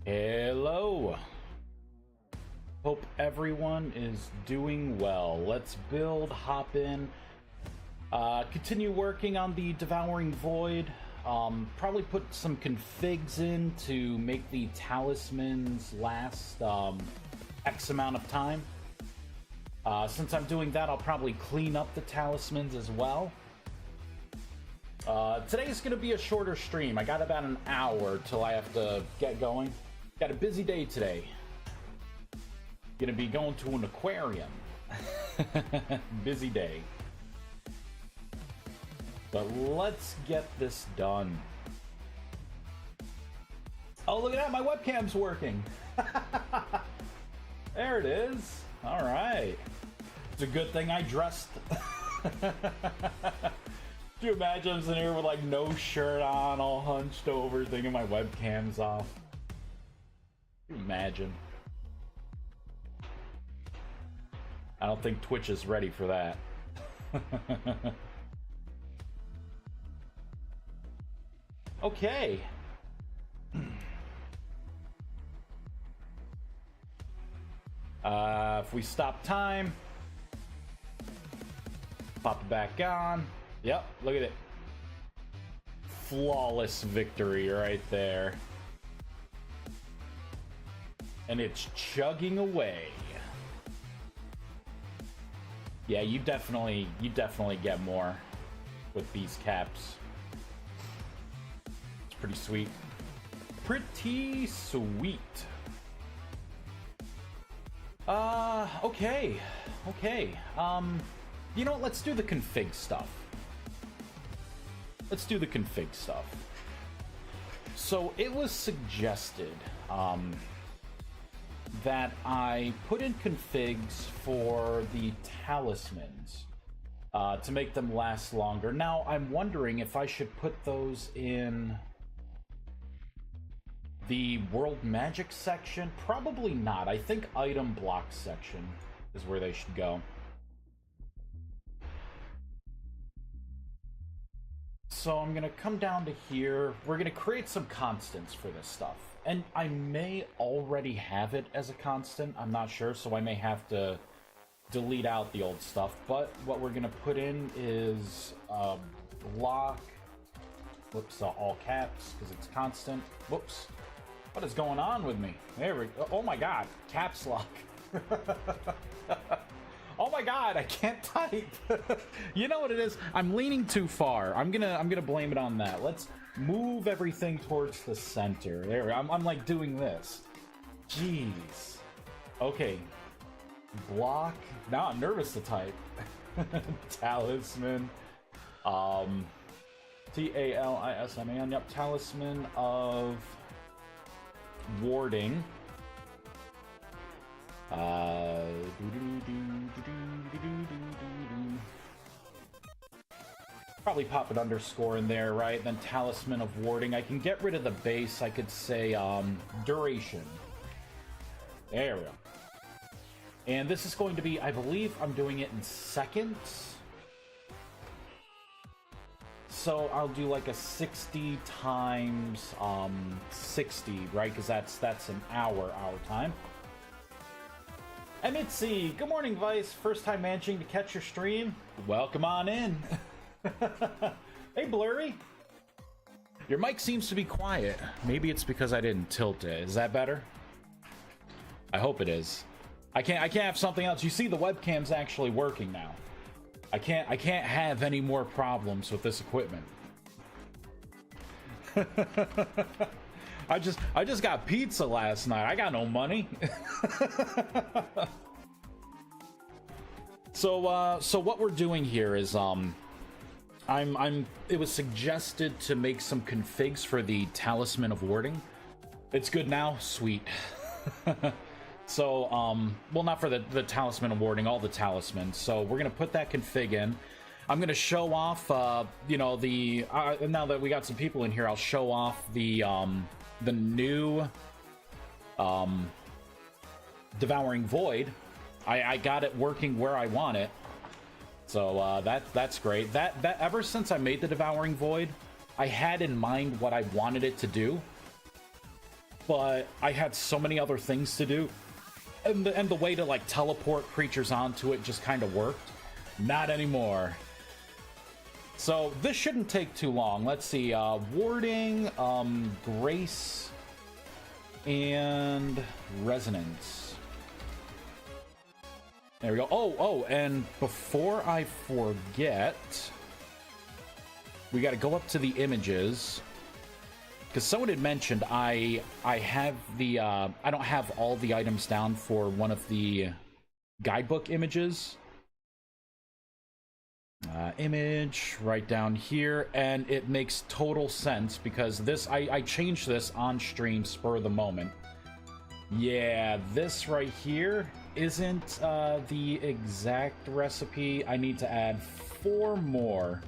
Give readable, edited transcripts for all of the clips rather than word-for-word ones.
Hello. Hope everyone is doing well. Let's build, hop in, continue working on the Devouring Void. Probably put some configs in to make the talismans last X amount of time. Since I'm doing that, I'll probably clean up the talismans as well. Today is going to be a shorter stream. I got about an hour till I have to get going. Got a busy day today. Gonna be going to an aquarium. Busy day. But let's get this done. Oh, look at that, my webcam's working. There it is. All right. It's a good thing I dressed. Can you imagine I'm sitting here with like no shirt on, all hunched over, thinking my webcam's off? Can you imagine? I don't think Twitch is ready for that. Okay. If we stop time, pop it back on. Yep, look at it. Flawless victory right there. And it's chugging away. Yeah, you definitely get more with these caps. It's pretty sweet. Pretty sweet. Okay. You know what, let's do the config stuff. So it was suggested, that I put in configs for the talismans to make them last longer. Now, I'm wondering if I should put those in the World Magic section. Probably not. I think item block section is where they should go. So I'm going to come down to here. We're going to create some constants for this stuff. And I may already have it as a constant. I'm not sure, so I may have to delete out the old stuff. But what we're going to put in is block. Whoops, all caps, because it's constant. Whoops. What is going on with me? There we go. Oh my god. Caps lock. Oh my god, I can't type. You know what it is? I'm leaning too far. I'm gonna blame it on that. Let's move everything towards the center. There, I'm like doing this. Jeez. Okay. Block. Now I'm nervous to type. Talisman. Talisman. Yep. Talisman of warding. Probably pop an underscore in there, right? Then talisman of warding. I can get rid of the base. I could say duration. There we go. And this is going to be, I believe I'm doing it in seconds. So I'll do like a 60 times 60, right? Because that's an hour time. Mitzi, good morning, Vice. First time managing to catch your stream? Welcome on in. Hey, Blurry. Your mic seems to be quiet. Maybe it's because I didn't tilt it. Is that better? I hope it is. I can't have something else. You see, the webcam's actually working now. I can't have any more problems with this equipment. I just got pizza last night. I got no money. So what we're doing here is it was suggested to make some configs for the Talisman of Warding. It's good now? Sweet. So well, not for the Talisman of Warding, all the talismans. So we're gonna put that config in. I'm gonna show off you know, the now that we got some people in here, I'll show off the new Devouring Void. I got it working where I want it, so that's great. That ever since I made the Devouring Void, I had in mind what I wanted it to do. but I had so many other things to do, and the way to like teleport creatures onto it just kind of worked. Not anymore. So this shouldn't take too long. Let's see, warding, grace, and resonance. There we go. Oh, and before I forget, we got to go up to the images, because someone had mentioned I have the I don't have all the items down for one of the guidebook images. Image right down here, and it makes total sense because this I changed this on stream spur of the moment. Yeah, this right here isn't the exact recipe. I need to add 4 more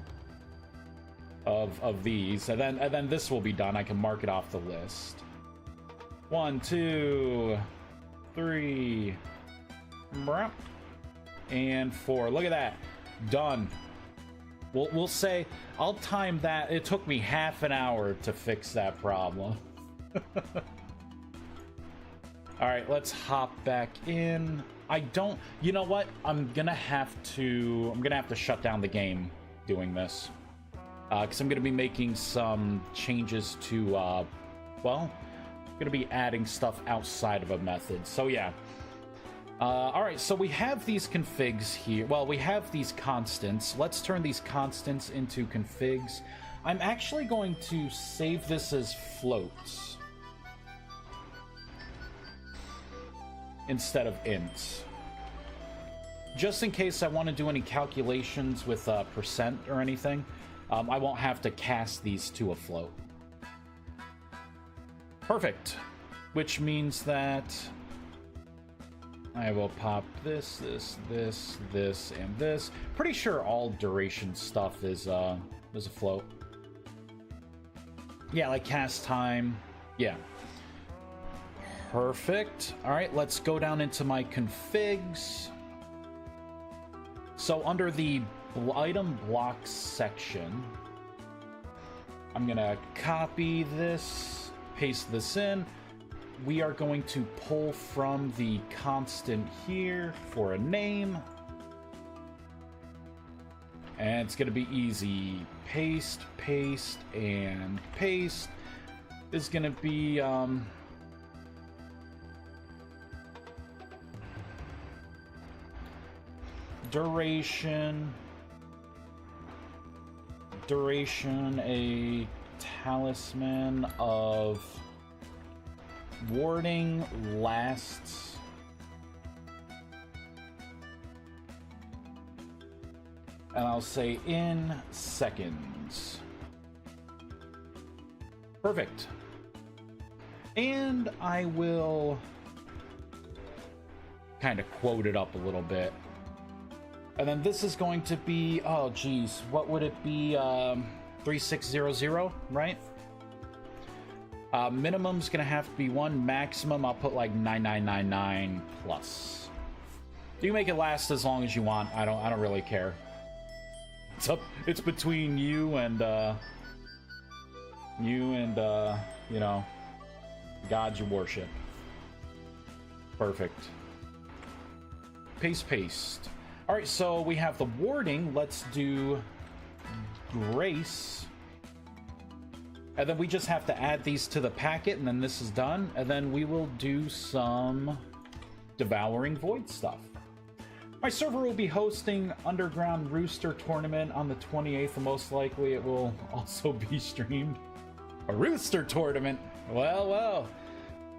of these, and then this will be done. I can mark it off the list. 1, 2, 3, and 4. Look at that. Done. We'll say I'll time that. It took me half an hour to fix that problem. All right, let's hop back in. I don't. You know what? I'm gonna have to shut down the game doing this, because I'm gonna be making some changes to. Well, I'm gonna be adding stuff outside of a method. So yeah. All right, so we have these configs here. Well, we have these constants. Let's turn these constants into configs. I'm actually going to save this as floats instead of ints, just in case I want to do any calculations with percent or anything. I won't have to cast these to a float. Perfect. Which means that I will pop this, this, and this. Pretty sure all duration stuff is a float. Yeah, like cast time. Yeah. Perfect. All right, let's go down into my configs. So under the item blocks section, I'm gonna copy this, paste this in. We are going to pull from the constant here for a name. And it's going to be easy. Paste, paste, and paste. This is going to be... duration, a talisman of... warding lasts and I'll say in seconds. Perfect. And I will kind of quote it up a little bit. And then this is going to be, oh geez, what would it be? 3600, right? Minimum's gonna have to be 1. Maximum, I'll put like 9999 plus. You can make it last as long as you want. I don't really care. It's between you and you know, gods you worship. Perfect. Paste. All right, so we have the warding. Let's do grace. And then we just have to add these to the packet, and then this is done. And then we will do some Devouring Void stuff. My server will be hosting Underground Rooster Tournament on the 28th, and most likely it will also be streamed. A Rooster Tournament? Well.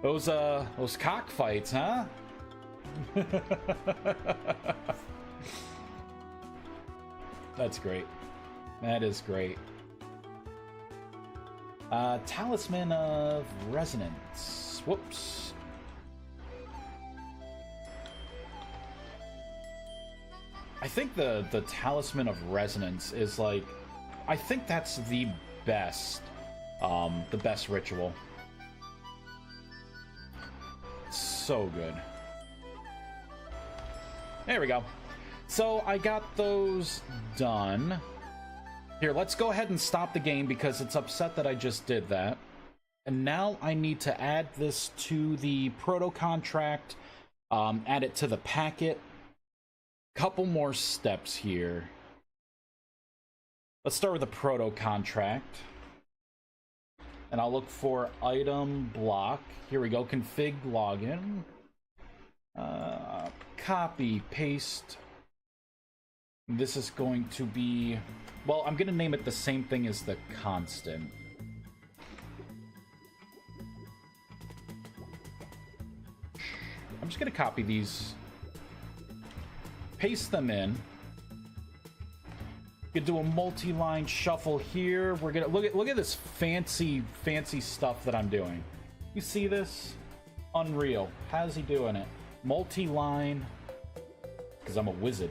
Those cockfights, huh? That's great. That is great. Talisman of Resonance. Whoops. I think the Talisman of Resonance is like... I think that's the best ritual. So good. There we go. So I got those done. Here, let's go ahead and stop the game because it's upset that I just did that. And now I need to add this to the proto contract, add it to the packet. Couple more steps here. Let's start with the proto contract. And I'll look for item block. Here we go, config login. Copy, paste. This is going to be, well, I'm going to name it the same thing as the constant. I'm just going to copy these, paste them in. We could do a multi-line shuffle here. We're gonna look at this fancy stuff that I'm doing. You see this? Unreal. How's he doing it? Multi-line, because I'm a wizard.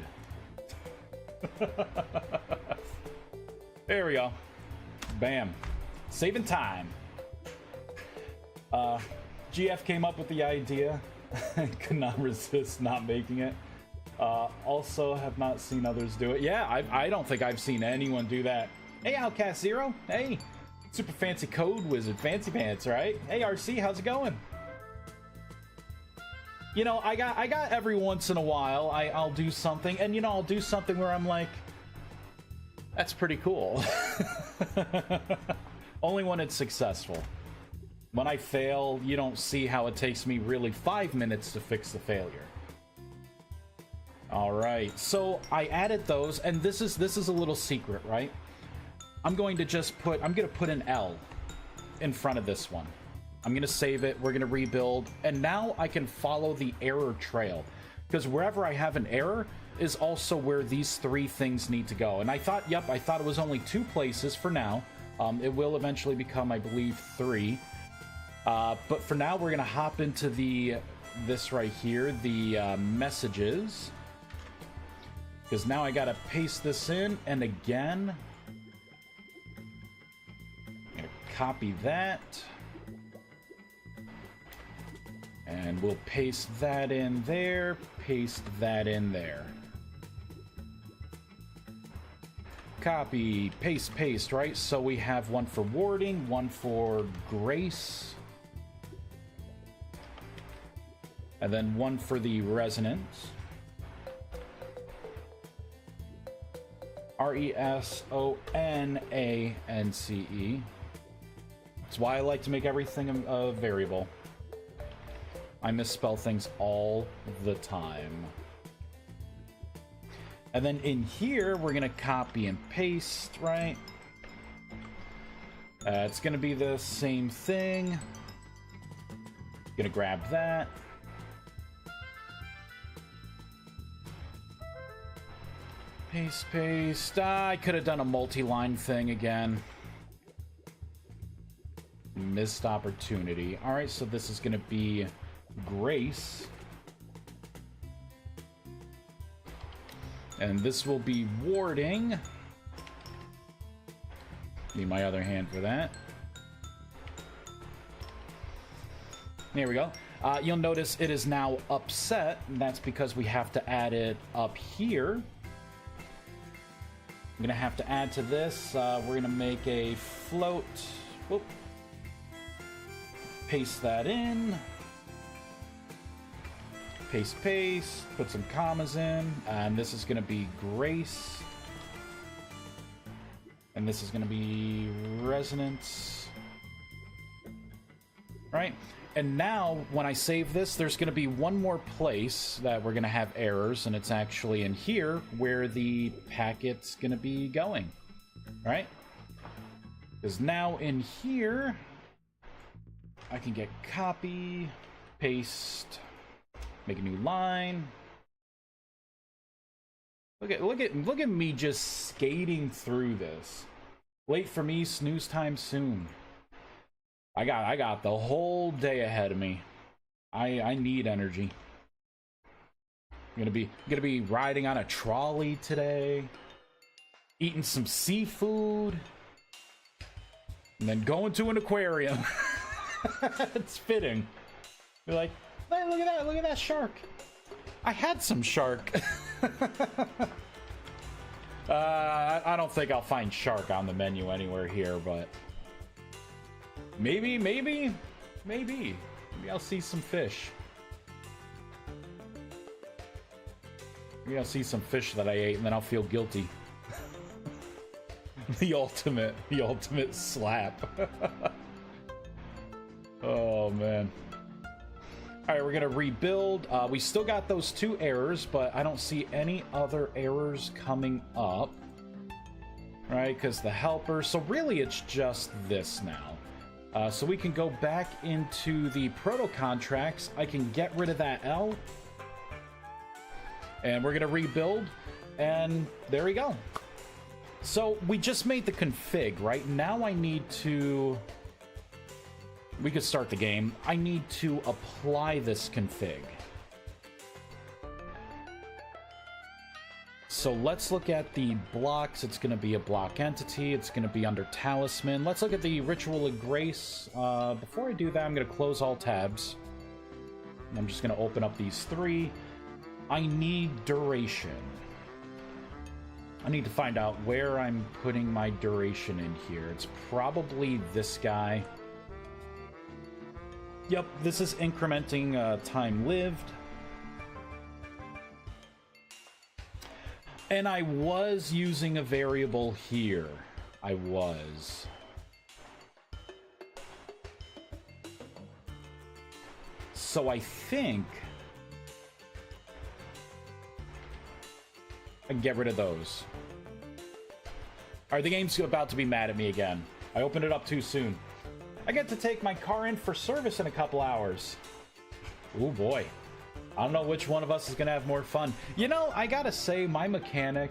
There we go. Bam. Saving time. GF came up with the idea. Could not resist not making it. Also have not seen others do it. Yeah, I don't think I've seen anyone do that. Hey, Outcast Zero. Hey, super fancy code wizard, fancy pants, right? Hey, RC, how's it going? You know, I got every once in a while, I'll do something, and you know, I'll do something where I'm like, that's pretty cool. Only when it's successful. When I fail, you don't see how it takes me really 5 minutes to fix the failure. All right, so I added those, and this is a little secret, right? I'm going to put an L in front of this one. I'm going to save it. We're going to rebuild, and now I can follow the error trail, because wherever I have an error is also where these 3 things need to go. And I thought it was only 2 places for now. It will eventually become, I believe, 3. But for now, we're going to hop into this right here, the messages. Because now I gotta paste this in, and again, I'm gonna copy that. And we'll paste that in there, paste that in there. Copy, paste, paste, right? So we have one for warding, one for grace, and then one for the resonance. RESONANCE. That's why I like to make everything a variable. I misspell things all the time. And then in here, we're gonna copy and paste, right? It's gonna be the same thing. Gonna grab that. Paste, paste. I could have done a multi-line thing again. Missed opportunity. All right, so this is going to be grace. And this will be warding. Need my other hand for that. There we go. You'll notice it is now upset, and that's because we have to add it up here. I'm gonna have to add to this. We're gonna make a float. Whoop. Paste that in. Paste, paste. Put some commas in. And this is gonna be grace. And this is gonna be resonance. Right? And now, when I save this, there's going to be one more place that we're going to have errors, and it's actually in here where the packet's going to be going, right? Because now in here, I can get copy, paste, make a new line. Look at me just skating through this. Wait for me, snooze time soon. I got the whole day ahead of me. I need energy. I'm gonna be riding on a trolley today, eating some seafood, and then going to an aquarium. It's fitting. You're like, hey, look at that shark. I had some shark. I don't think I'll find shark on the menu anywhere here, but Maybe I'll see some fish. Maybe I'll see some fish that I ate, and then I'll feel guilty. The ultimate slap. Oh, man. Alright, we're gonna rebuild. We still got those 2 errors, but I don't see any other errors coming up. Right, because the helper... So really, it's just this now. So we can go back into the proto-contracts. I can get rid of that L. And we're gonna rebuild. And there we go. So we just made the config, right? Now I need to... We could start the game. I need to apply this config. So let's look at the blocks. It's going to be a block entity. It's going to be under Talisman. Let's look at the Ritual of Grace. Before I do that, I'm going to close all tabs. I'm just going to open up these 3. I need duration. I need to find out where I'm putting my duration in here. It's probably this guy. Yep, this is incrementing time lived. And I was using a variable here. I was. So I think I can get rid of those. Alright, the game's about to be mad at me again. I opened it up too soon. I get to take my car in for service in a couple hours. Oh boy. I don't know which one of us is going to have more fun. You know, I gotta say, my mechanic...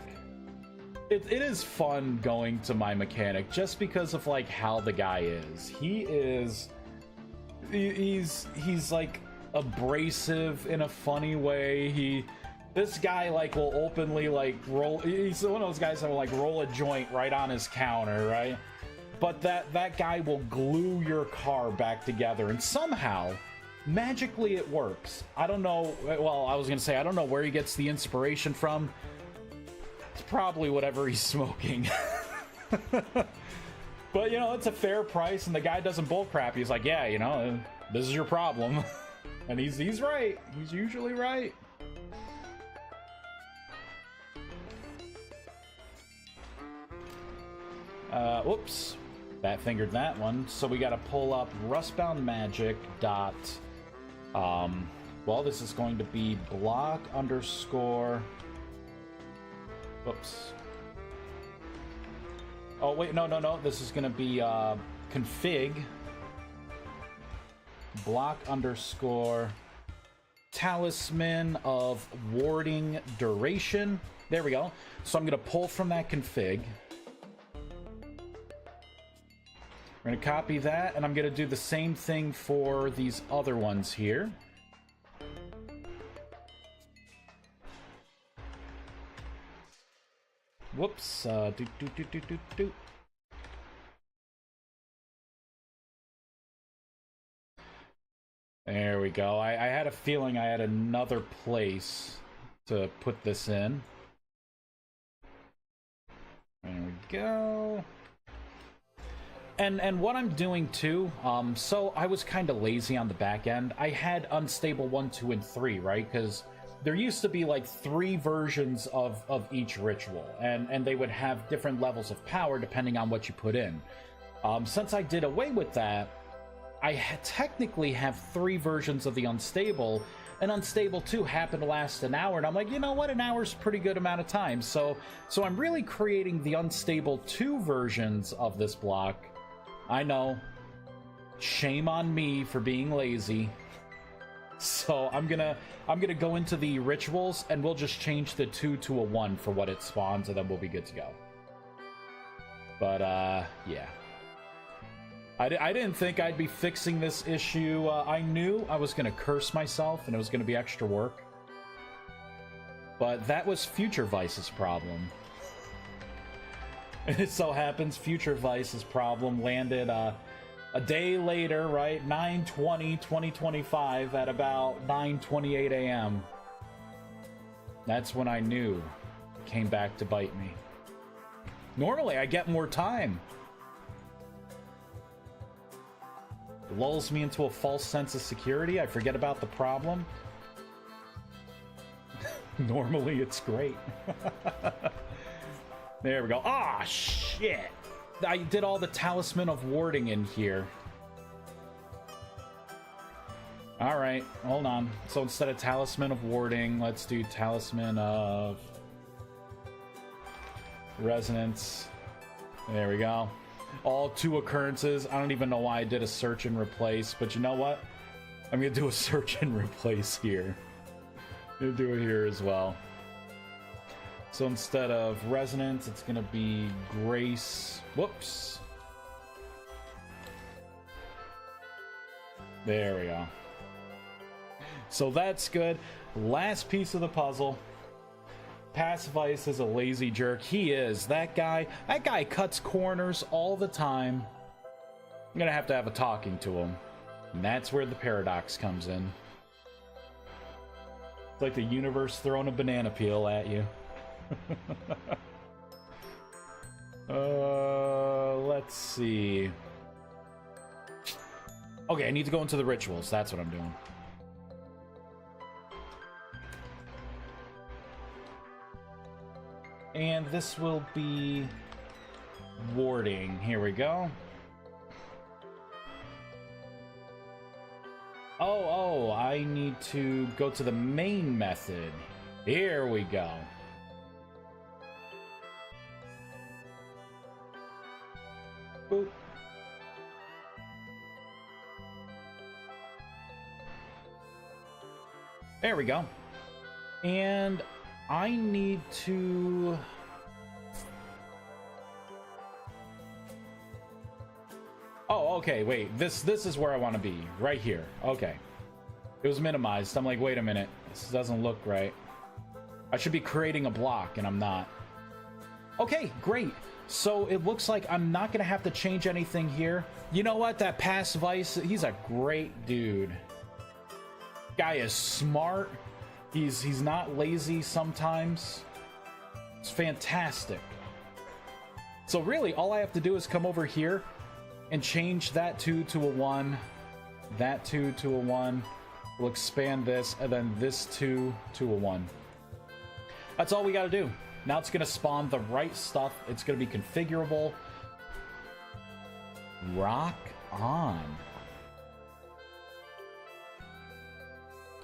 It is fun going to my mechanic just because of, like, how the guy is. He's like, abrasive in a funny way. This guy, like, will openly, like, roll... He's one of those guys that will, like, roll a joint right on his counter, right? But that guy will glue your car back together, and somehow, magically it works. I don't know, well, I was gonna say, I don't know where he gets the inspiration from. It's probably whatever he's smoking. But, you know, it's a fair price, and the guy doesn't bullcrap. He's like, yeah, you know, this is your problem. And he's right. He's usually right. Whoops. Fat fingered that one. So we gotta pull up Rustbound Magic dot, well, this is going to be block underscore, whoops. Oh, wait, no. This is gonna be, config block underscore talisman of warding duration. There we go. So I'm gonna pull from that config. We're going to copy that, and I'm going to do the same thing for these other ones here. Whoops. There we go. I had a feeling I had another place to put this in. There we go. And what I'm doing too, so I was kind of lazy on the back end. I had unstable 1, 2, and 3, right? Because there used to be like 3 versions of each ritual, and they would have different levels of power depending on what you put in. Since I did away with that, I technically have 3 versions of the unstable, and unstable 2 happened to last an hour, and I'm like, you know what, an hour's a pretty good amount of time. So I'm really creating the unstable 2 versions of this block. I know. Shame on me for being lazy. So I'm gonna go into the rituals, and we'll just change the 2 to a 1 for what it spawns, and then we'll be good to go. But yeah. I didn't think I'd be fixing this issue. I knew I was gonna curse myself, and it was gonna be extra work. But that was Future Vice's problem. It so happens Future Vice's problem landed a day later, right? 9/20/2025 at about 9:28 a.m. That's when I knew it came back to bite me. Normally, I get more time. lulls me into a false sense of security. I forget about the problem. Normally, it's great. There we go. Ah, shit! I did all the Talisman of Warding in here. Alright, hold on. So instead of Talisman of Warding, let's do Talisman of Resonance. There we go. All 2 occurrences. I don't even know why I did a search and replace, but you know what? I'm gonna do a search and replace here. I'm gonna do it here as well. So instead of Resonance, it's gonna be Grace. Whoops. There we go. So that's good. Last piece of the puzzle. Passive Ice is a lazy jerk. He is. That guy cuts corners all the time. I'm gonna have to have a talking to him. And that's where the paradox comes in. It's like the universe throwing a banana peel at you. Let's see. Okay, I need to go into the rituals. That's what I'm doing. And this will be warding. Here we go. Oh, I need to go to the main method. Here we go. Boop. There we go. And I need to... Oh, okay, wait. This is where I want to be. Right here. Okay. It was minimized. I'm like, wait a minute. This doesn't look right. I should be creating a block, and I'm not. Okay, great. So it looks like I'm not going to have to change anything here. You know what? That Passive Ice, he's a great dude. Guy is smart. He's not lazy sometimes. It's fantastic. So really, all I have to do is come over here and change that 2 to a 1, that 2 to a 1. We'll expand this, and then this 2 to a 1. That's all we got to do. Now it's going to spawn the right stuff. It's going to be configurable. Rock on.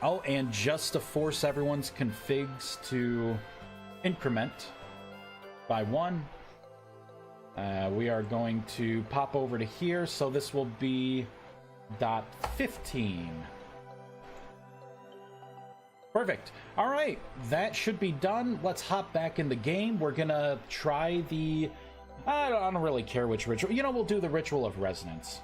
Oh, and just to force everyone's configs to increment by 1, we are going to pop over to here. So this will be .15. Perfect. All right, that should be done. Let's hop back in the game. We're gonna try the... I don't really care which ritual. You know, we'll do the Ritual of Resonance.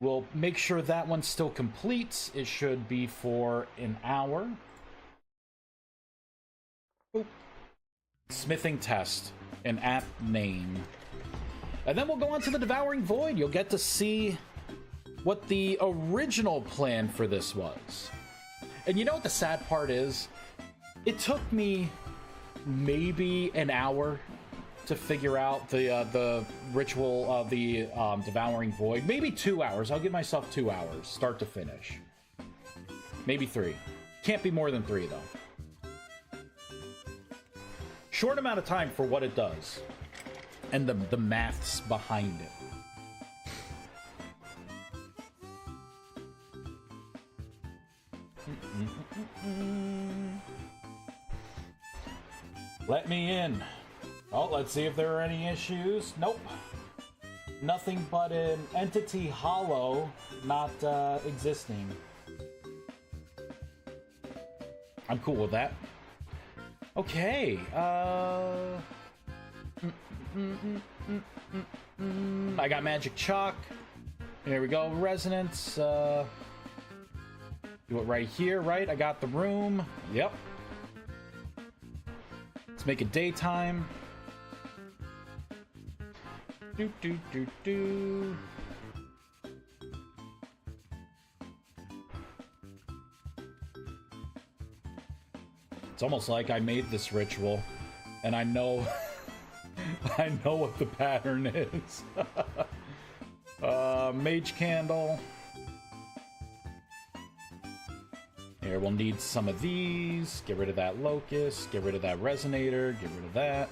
We'll make sure that one still completes. It should be for an hour. Boop. Smithing test, an app name. And then we'll go on to the Devouring Void. You'll get to see what the original plan for this was. And you know what the sad part is? It took me maybe an hour to figure out the ritual of the Devouring Void. Maybe 2 hours. I'll give myself 2 hours, start to finish. Maybe 3. Can't be more than 3, though. Short amount of time for what it does. And the maths behind it. Let me in. Oh, let's see if there are any issues. Nope. Nothing but an entity hollow not existing. I'm cool with that. Okay. I got magic chalk. There we go. Resonance. Do it right here, right? I got the room. Yep. Let's make it daytime. Do. It's almost like I made this ritual, and I know, I know what the pattern is. mage candle. Here, we'll need some of these. Get rid of that locust. Get rid of that resonator. Get rid of that.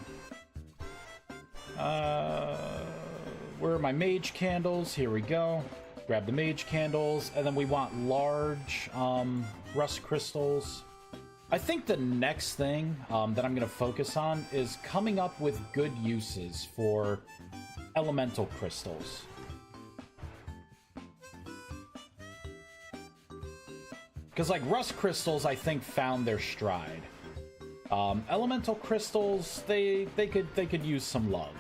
Where are my mage candles? Here we go. Grab the mage candles. And then we want large rust crystals. I think the next thing that I'm going to focus on is coming up with good uses for elemental crystals. Because, like, rust crystals, I think, found their stride. Elemental crystals, they could use some love.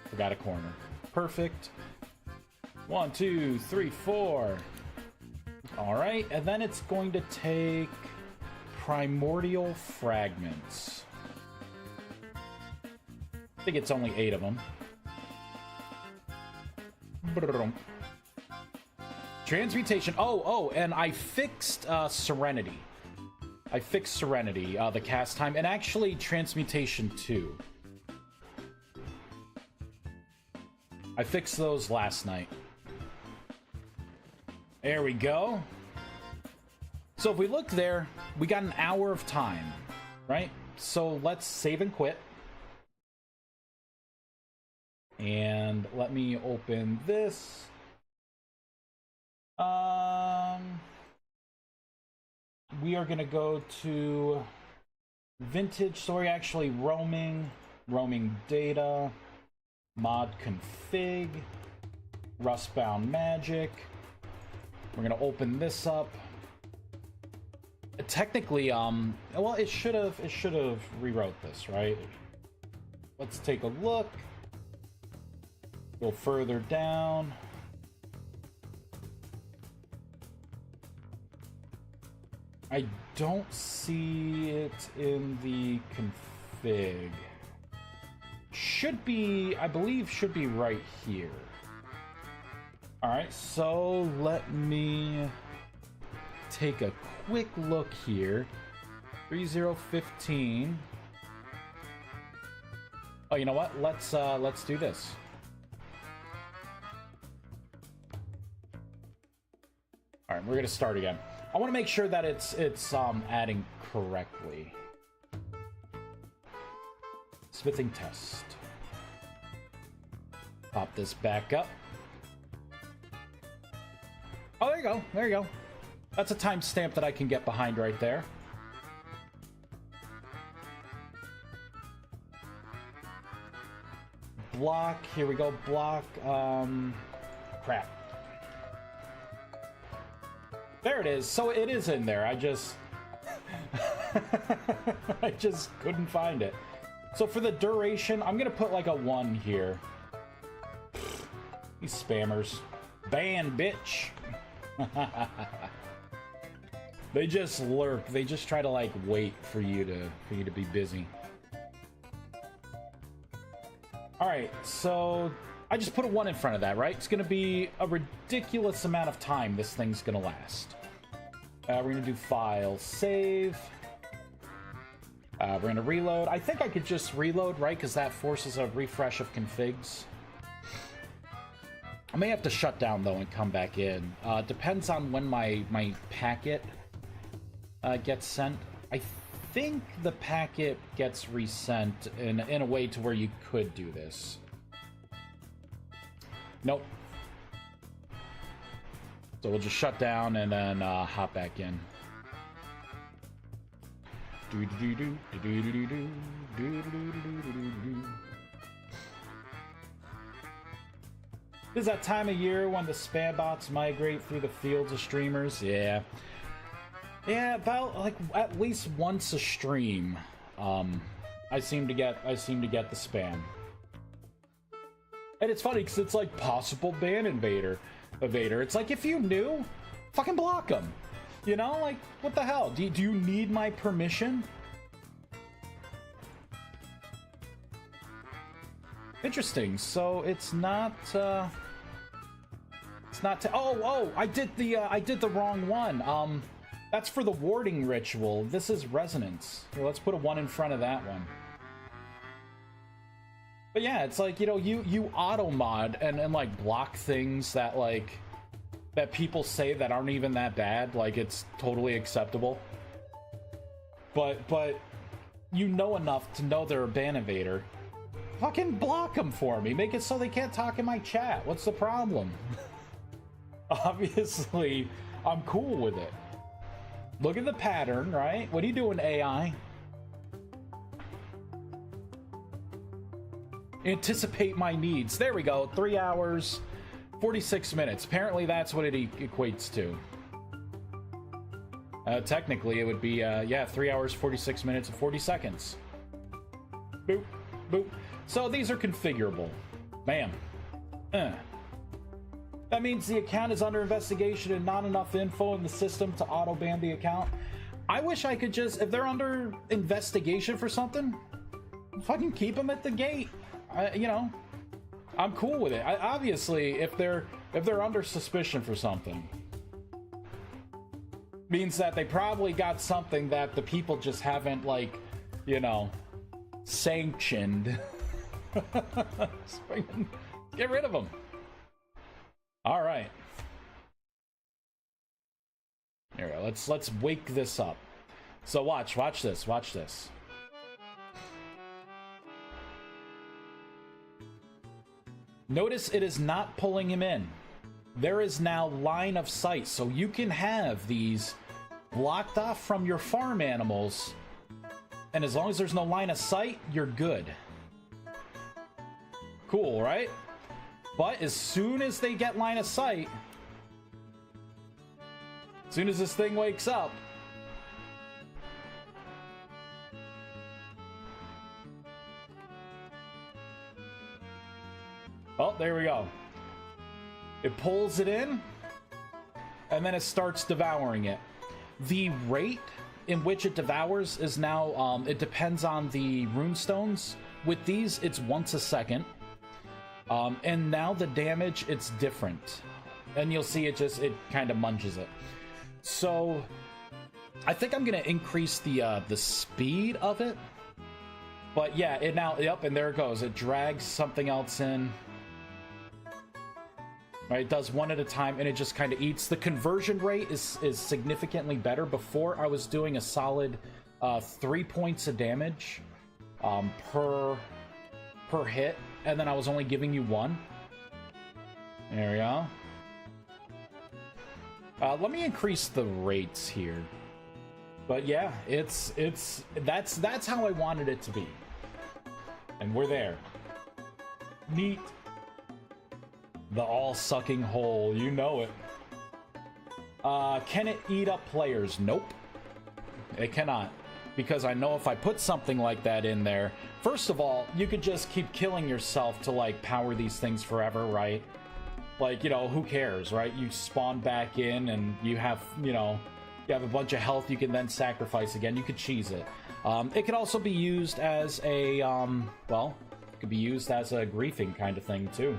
Forgot a corner. Perfect. 1, 2, 3, 4. Alright, and then it's going to take primordial fragments. I think it's only 8 of them. Transmutation. Oh, and I fixed Serenity. I fixed Serenity, the cast time, and actually Transmutation 2. I fixed those last night. There we go. So if we look there, we got an hour of time, right? So let's save and quit. And let me open this. We are gonna go to vintage story, actually roaming data, mod config, rustbound magic. We're gonna open this up. Technically, well, it should have rewrote this, right? Let's take a look. Go further down. I don't see it in the config. Should be, I believe, should be right here. Alright, so let me take a quick look here. 3015. Oh, you know what? Let's do this. Alright, we're gonna start again. I want to make sure that it's adding correctly. Smithing test. Pop this back up. Oh, there you go. There you go. That's a timestamp that I can get behind right there. Block. Here we go. Block. Crap. There it is. So it is in there. I just I just couldn't find it. So for the duration, I'm gonna put like a 1 here. These spammers. Ban, bitch. They just lurk. They just try to like wait for you to be busy. All right, so I just put a 1 in front of that, right? It's gonna be a ridiculous amount of time this thing's gonna last. We're gonna do file, save. We're gonna reload. I think I could just reload, right? Because that forces a refresh of configs. I may have to shut down though and come back in. Depends on when my packet gets sent. I think the packet gets resent in a way to where you could do this. Nope. So we'll just shut down and then hop back in. This is that time of year when the spam bots migrate through the fields of streamers. Yeah. Yeah, about like at least once a stream, I seem to get the spam. And it's funny because it's like possible ban evader. It's like, if you knew, fucking block them. You know, like, what the hell? Do you need my permission? Interesting. So it's not. It's not. Oh! I did the wrong one. That's for the warding ritual. This is resonance. Here, let's put a 1 in front of that one. But yeah, it's like, you know, you auto mod and like block things that like that people say that aren't even that bad, like it's totally acceptable. But you know enough to know they're a ban evader. Fucking block them for me. Make it so they can't talk in my chat. What's the problem? Obviously, I'm cool with it. Look at the pattern, right? What are you doing, AI? Anticipate my needs. There we go. 3 hours, 46 minutes. Apparently, that's what it equates to. Technically, it would be, yeah, 3 hours, 46 minutes, and 40 seconds. Boop, boop. So these are configurable. Bam. That means the account is under investigation and not enough info in the system to auto-ban the account. I wish I could just, if they're under investigation for something, fucking keep them at the gate. You know, I'm cool with it. Obviously, if they're under suspicion for something, means that they probably got something that the people just haven't, like, you know, sanctioned. Get rid of them. All right. Here we go. Let's wake this up. So watch this. Watch this. Notice it is not pulling him in. There is now line of sight, so you can have these blocked off from your farm animals, and as long as there's no line of sight, you're good. Cool, right? But as soon as they get line of sight, as soon as this thing wakes up, oh, there we go. It pulls it in, and then it starts devouring it. The rate in which it devours is now, it depends on the runestones. With these, it's once a second. And now the damage, it's different. And you'll see it kind of munches it. So, I think I'm going to increase the speed of it. But yeah, it now, yep, and there it goes. It drags something else in. Right, it does one at a time, and it just kind of eats. The conversion rate is significantly better. Before, I was doing a solid 3 points of damage per hit, and then I was only giving you 1. There we go. Let me increase the rates here. But yeah, that's how I wanted it to be, and we're there. Neat. The all-sucking hole, you know it. Can it eat up players? Nope. It cannot. Because I know if I put something like that in there, first of all, you could just keep killing yourself to, like, power these things forever, right? Like, you know, who cares, right? You spawn back in and you have, you know, you have a bunch of health you can then sacrifice again. You could cheese it. It could also be used as a, well, it could be used as a griefing kind of thing, too.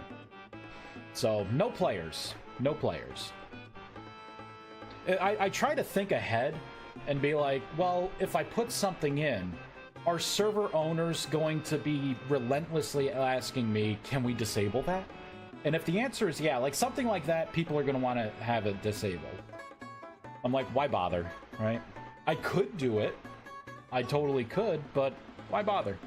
So, no players. No players. I try to think ahead and be like, well, if I put something in, are server owners going to be relentlessly asking me, can we disable that? And if the answer is yeah, like something like that, people are going to want to have it disabled. I'm like, why bother, right? I could do it. I totally could, but why bother?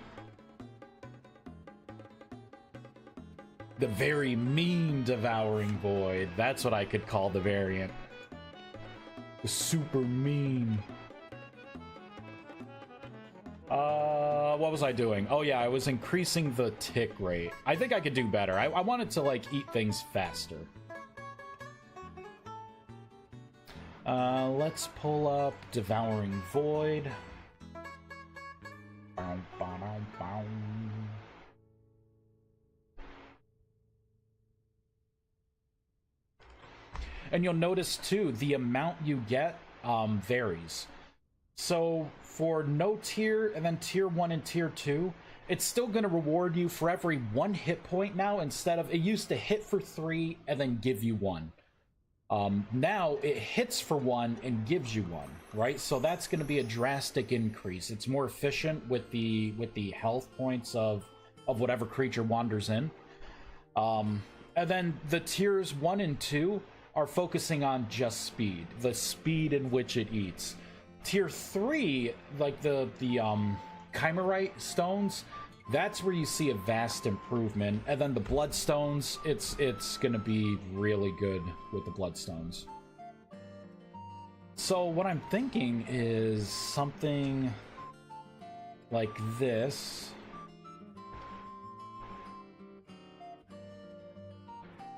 The very mean devouring void. That's what I could call the variant. The super mean. What was I doing? Oh yeah, I was increasing the tick rate. I think I could do better. I wanted to, like, eat things faster. Let's pull up Devouring Void. Bow, bow, bow, bow. And you'll notice, too, the amount you get varies. So, for no tier, and then tier 1 and tier 2, it's still going to reward you for every 1 hit point now, instead of, it used to hit for 3 and then give you 1. Now, it hits for 1 and gives you 1, right? So that's going to be a drastic increase. It's more efficient with the health points of of whatever creature wanders in. And then the tiers 1 and 2 are focusing on just speed, the speed in which it eats. Tier 3, like the Chimerite stones, that's where you see a vast improvement. And then the Bloodstones, it's gonna be really good with the Bloodstones. So what I'm thinking is something like this.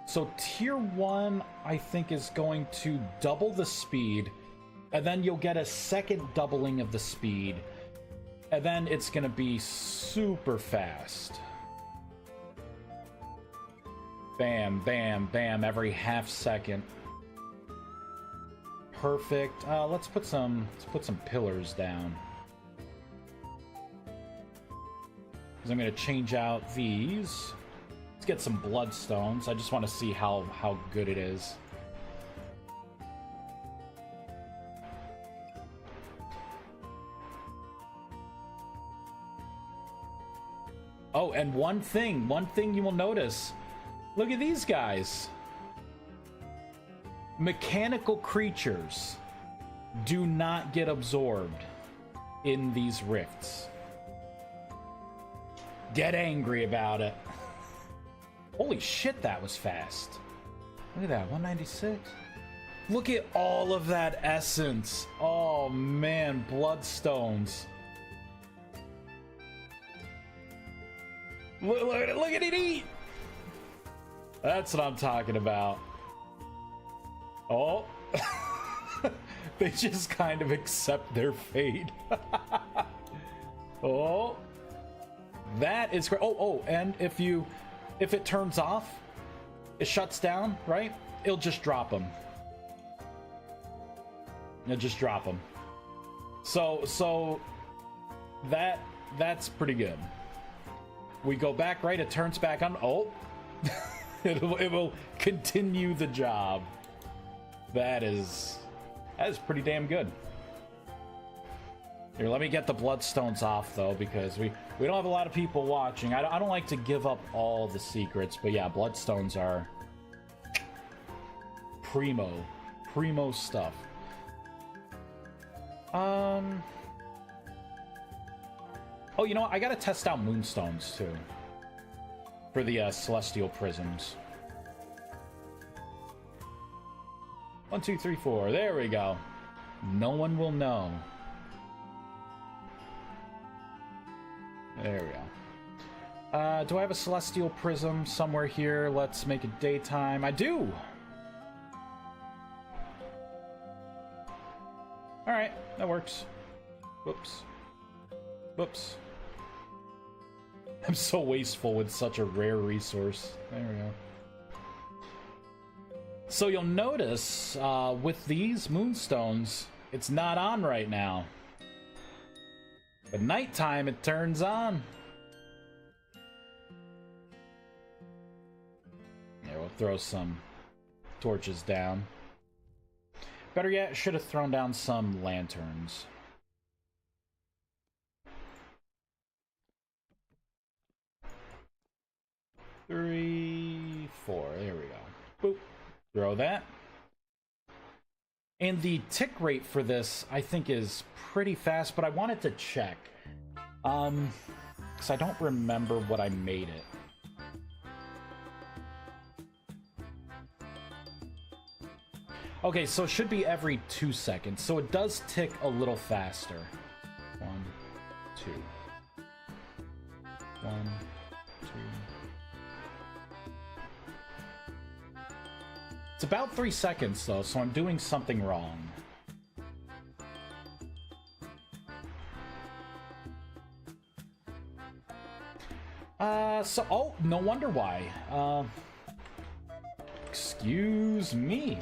So tier 1, I think, is going to double the speed, and then you'll get a second doubling of the speed, and then it's gonna be super fast. Bam, bam, bam, every half second. Perfect. Let's put some pillars down. Because I'm gonna change out these. Let's get some bloodstones. I just want to see how good it is. Oh, and one thing you will notice. Look at these guys. Mechanical creatures do not get absorbed in these rifts. Get angry about it. Holy shit, that was fast. Look at that, 196. Look at all of that essence. Oh man, bloodstones. Look at it eat. That's what I'm talking about. Oh. They just kind of accept their fate. Oh. That is great. Oh, and if it turns off, it shuts down, right? It'll just drop them. It'll just drop them. So that's pretty good. We go back, right? It turns back on. Oh. it will continue the job. That is pretty damn good. Here, let me get the bloodstones off though, because we don't have a lot of people watching. I don't like to give up all the secrets, but yeah, bloodstones are primo stuff. Oh, you know what? I gotta test out moonstones too for the celestial prisms. 1, 2, 3, 4. There we go. No one will know. There we go. Do I have a celestial prism somewhere here? Let's make it daytime. I do! Alright, that works. Whoops. Whoops. I'm so wasteful with such a rare resource. There we go. So you'll notice, with these moonstones, it's not on right now. But nighttime, it turns on. Yeah, we'll throw some torches down. Better yet, should have thrown down some lanterns. Three, 4. There we go. Boop. Throw that. And the tick rate for this, I think, is pretty fast, but I wanted to check. Because I don't remember what I made it. Okay, so it should be every 2 seconds, so it does tick a little faster. 1, 2. 1, 2. It's about 3 seconds, though, so I'm doing something wrong. Oh, no wonder why. Excuse me.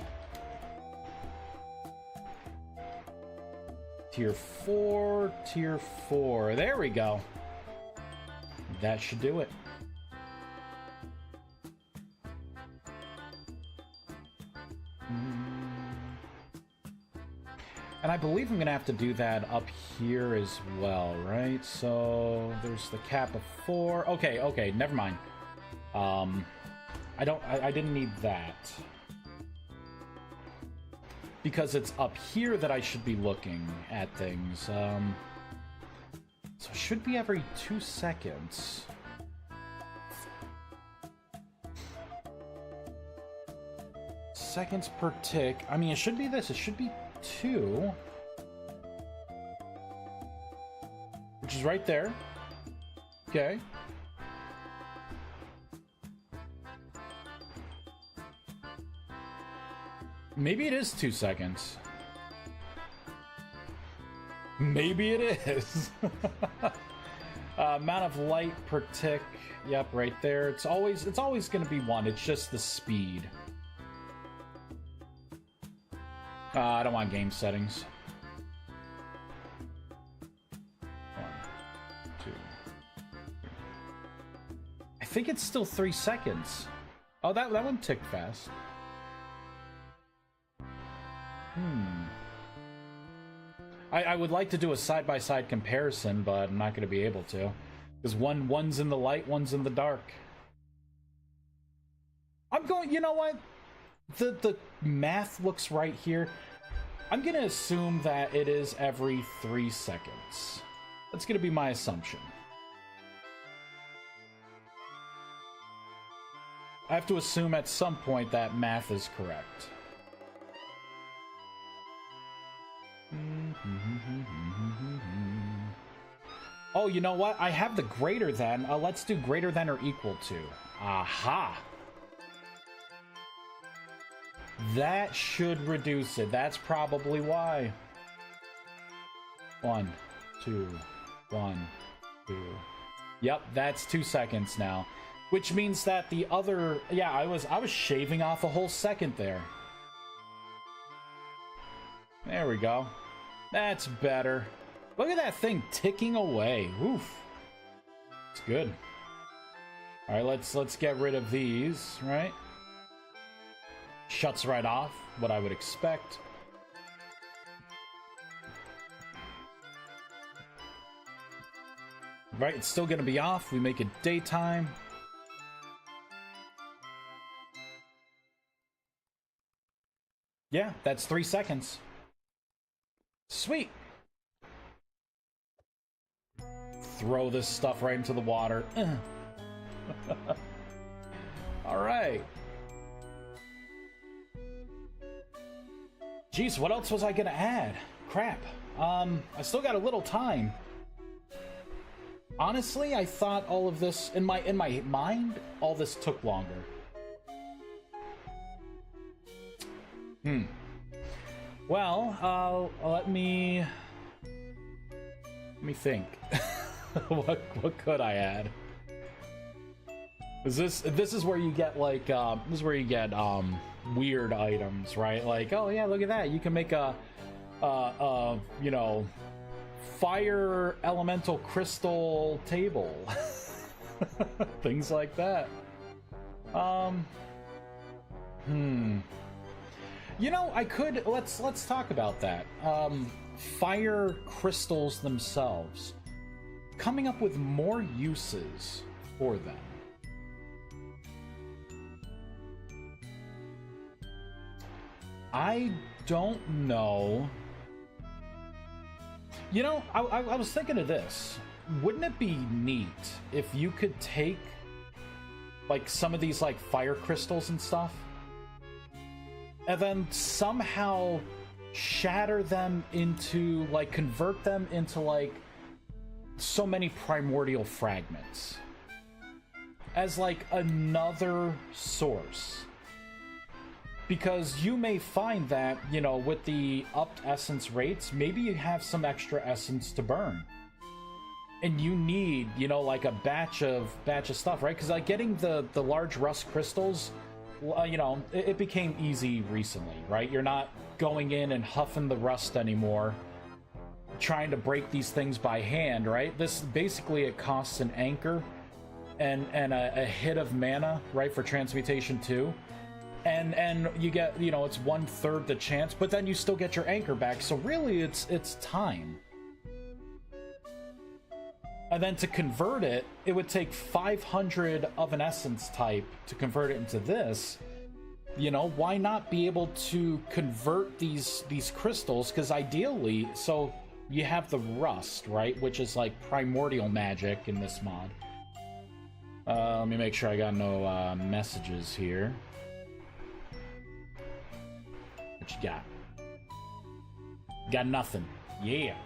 Tier 4, Tier 4. There we go. That should do it. And I believe I'm gonna have to do that up here as well, right? So there's the cap of 4. Okay, never mind. I didn't need that. Because it's up here that I should be looking at things. So it should be every 2 seconds. Seconds per tick. I mean, it should be this. It should be 2. Which is right there. Okay. Maybe it is 2 seconds. Maybe it is. Amount of light per tick. Yep, right there. It's always going to be 1. It's just the speed. I don't want game settings. 1, 2, 3. I think it's still 3 seconds. Oh, that one ticked fast. I would like to do a side-by-side comparison, but I'm not going to be able to. Because one's in the light, one's in the dark. I'm going... You know what? The math looks right here. I'm going to assume that it is every 3 seconds. That's going to be my assumption. I have to assume at some point that math is correct. Oh, you know what? I have the greater than. Let's do greater than or equal to. Aha! That should reduce it. That's probably why. 1, 2, 1, 2. Yep, that's 2 seconds now. Which means that the other... Yeah, I was shaving off a whole second there. There we go. That's better. Look at that thing ticking away. Oof. It's good. All right, let's get rid of these, right? Shuts right off, what I would expect. Right, it's still gonna be off. We make it daytime. Yeah, that's 3 seconds. Sweet. Throw this stuff right into the water. All right. Jeez, what else was I gonna add? Crap. I still got a little time. Honestly, I thought all of this in my mind, all this took longer. Well, let me think. what could I add? This is where you get like this is where you get weird items, right? Like, oh yeah, look at that. You can make a you know, fire elemental crystal table. Things like that. You know, I could let's talk about that. Fire crystals themselves. Coming up with more uses for them. I don't know. You know, I was thinking of this. Wouldn't it be neat if you could take like some of these like fire crystals and stuff and then somehow shatter them into, like, convert them into like so many primordial fragments as like another source? Because you may find that, you know, with the upped essence rates, maybe you have some extra essence to burn. And you need, you know, like a batch of stuff, right? Because like getting the large rust crystals, you know, it became easy recently, right? You're not going in and huffing the rust anymore, trying to break these things by hand, right? This basically, it costs an anchor and a hit of mana, right, for transmutation 2. and you get, you know, it's 1/3 the chance, but then you still get your anchor back, so really it's time. And then to convert it, it would take 500 of an essence type to convert it into this. You know, why not be able to convert these crystals? Because ideally, so you have the rust, right? Which is like primordial magic in this mod. Let me make sure I got no messages here. What you got? Got nothing. Yeah.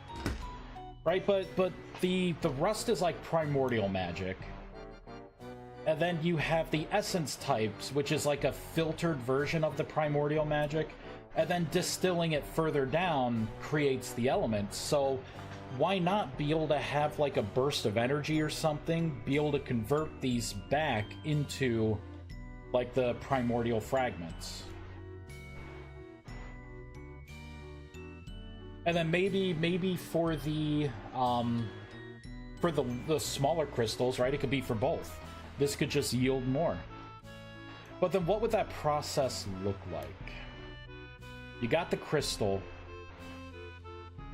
Right, but the rust is like primordial magic. And then you have the essence types, which is like a filtered version of the primordial magic. And then distilling it further down creates the elements. So why not be able to have like a burst of energy or something, be able to convert these back into like the primordial fragments? And then maybe for the smaller crystals, right? It could be for both. This could just yield more. But then what would that process look like? You got the crystal.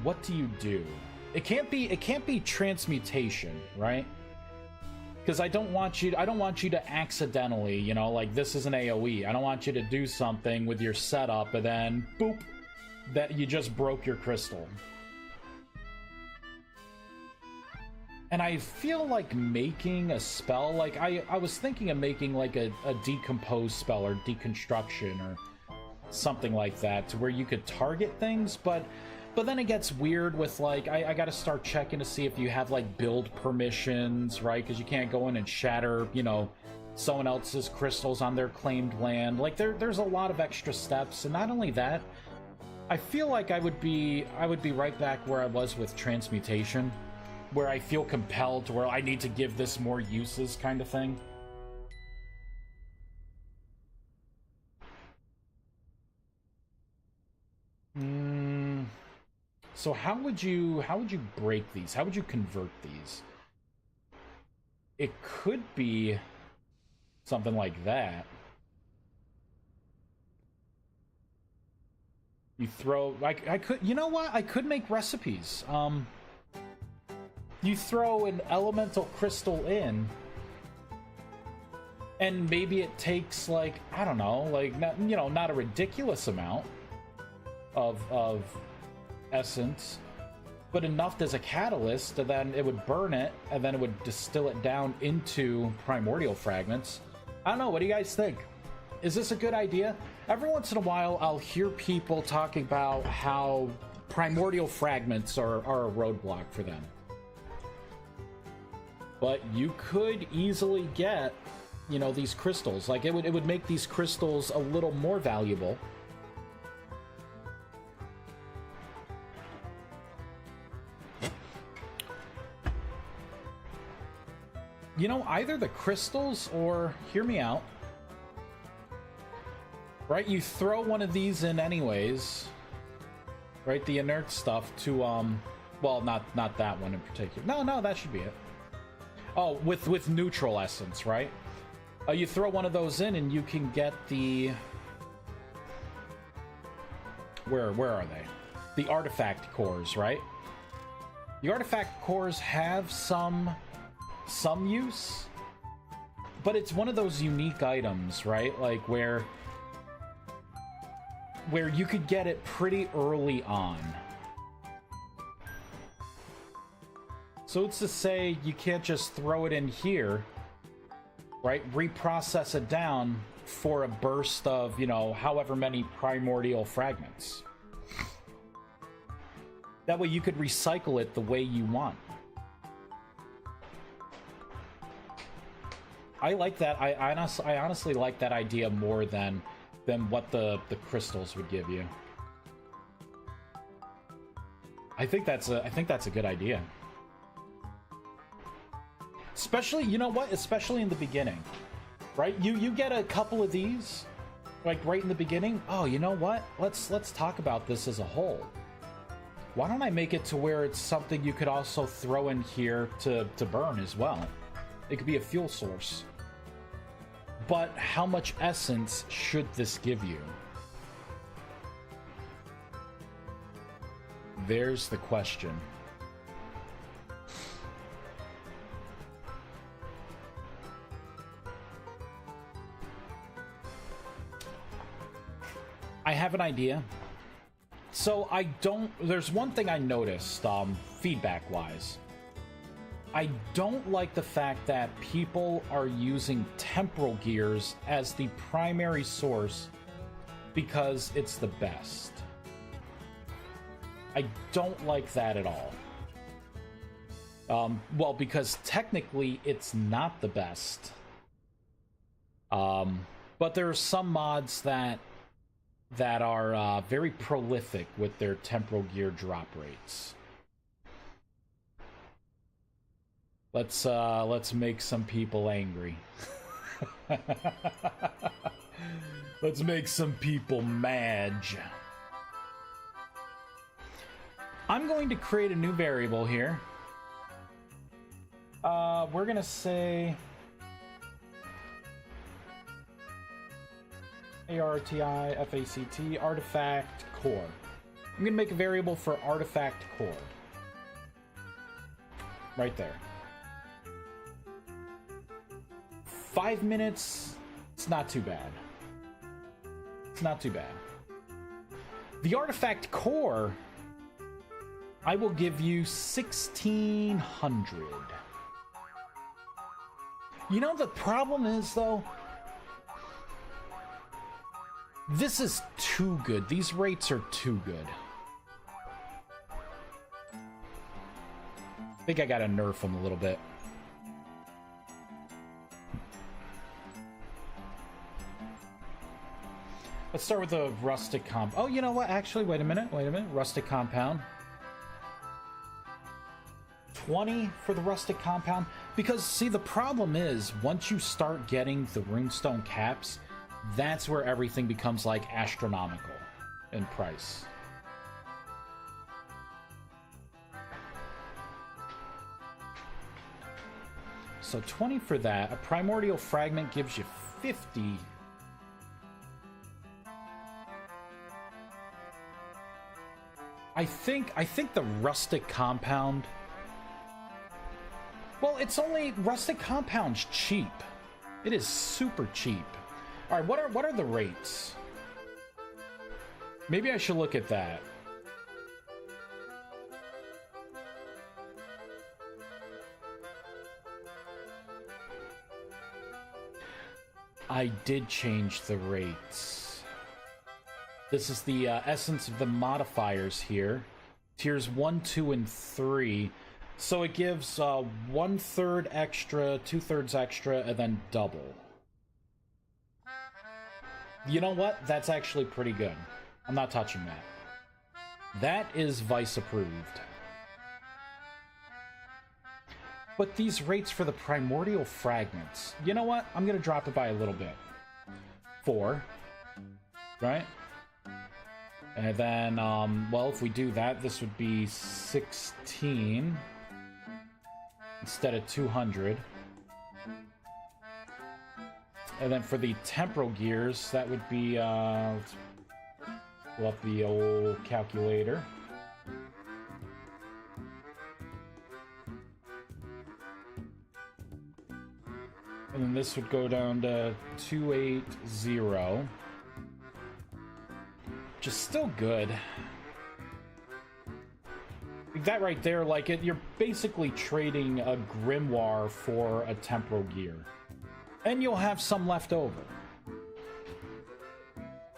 What do you do? It can't be transmutation, right? Because I don't want you to accidentally, you know, like this is an AoE. I don't want you to do something with your setup and then boop, that you just broke your crystal. And I feel like making a spell, like I was thinking of making like a decompose spell or deconstruction or something like that to where you could target things, but then it gets weird with like, I gotta start checking to see if you have like build permissions, right? Because you can't go in and shatter, you know, someone else's crystals on their claimed land. Like there's a lot of extra steps, and not only that, I feel like I would be right back where I was with transmutation, where I feel compelled to where I need to give this more uses kind of thing. So how would you break these? How would you convert these? It could be something like that. You throw, I could, you know what? I could make recipes. You throw an elemental crystal in, and maybe it takes like, I don't know, like not, you know, not a ridiculous amount of essence, but enough as a catalyst, and then it would burn it, and then it would distill it down into primordial fragments. I don't know. What do you guys think? Is this a good idea? Every once in a while, I'll hear people talking about how primordial fragments are a roadblock for them. But you could easily get, you know, these crystals. Like, it would make these crystals a little more valuable. You know, either the crystals or, hear me out, right? You throw one of these in anyways, right? The inert stuff to, well, not that one in particular. No, that should be it. Oh, with neutral essence, right? You throw one of those in and you can get the... Where are they? The artifact cores, right? The artifact cores have some use, but it's one of those unique items, right? Like where you could get it pretty early on. So it's to say you can't just throw it in here, right? Reprocess it down for a burst of, you know, however many primordial fragments. That way you could recycle it the way you want. I like that. I honestly like that idea more than what the crystals would give you. I think that's a good idea. Especially, you know what? Especially in the beginning, right? You get a couple of these, like right in the beginning. Oh, you know what? Let's talk about this as a whole. Why don't I make it to where it's something you could also throw in here to burn as well? It could be a fuel source. But how much essence should this give you? There's the question. I have an idea. So I don't... There's one thing I noticed, feedback-wise. I don't like the fact that people are using temporal gears as the primary source because it's the best. I don't like that at all. Well, because technically it's not the best. But there are some mods that are very prolific with their temporal gear drop rates. Let's make some people angry. Let's make some people mad. I'm going to create a new variable here. We're gonna say ARTIFACT artifact core. I'm gonna make a variable for artifact core. Right there. 5 minutes, it's not too bad. It's not too bad. The artifact core, I will give you 1600. You know, the problem is, though, this is too good. These rates are too good. I think I gotta nerf them a little bit. Let's start with the rustic comp. Oh, you know what? Actually, wait a minute. Rustic compound. 20 for the rustic compound. Because, see, the problem is, once you start getting the runestone caps, that's where everything becomes, like, astronomical in price. So 20 for that. A primordial fragment gives you 50. I think the rustic compound... Well, it's only... Rustic compound's cheap. It is super cheap. Alright, what are the rates? Maybe I should look at that. I did change the rates. This is the essence of the modifiers here. Tiers 1, 2, and 3. So it gives 1/3 extra, 2/3 extra, and then double. You know what? That's actually pretty good. I'm not touching that. That is Vice approved. But these rates for the primordial fragments, you know what? I'm gonna drop it by a little bit. 4, right? And then, well, if we do that, this would be 16 instead of 200. And then for the temporal gears, that would be, let's pull up the old calculator. And then this would go down to 280. Which is still good. That right there, like, you're basically trading a grimoire for a temporal gear. And you'll have some left over.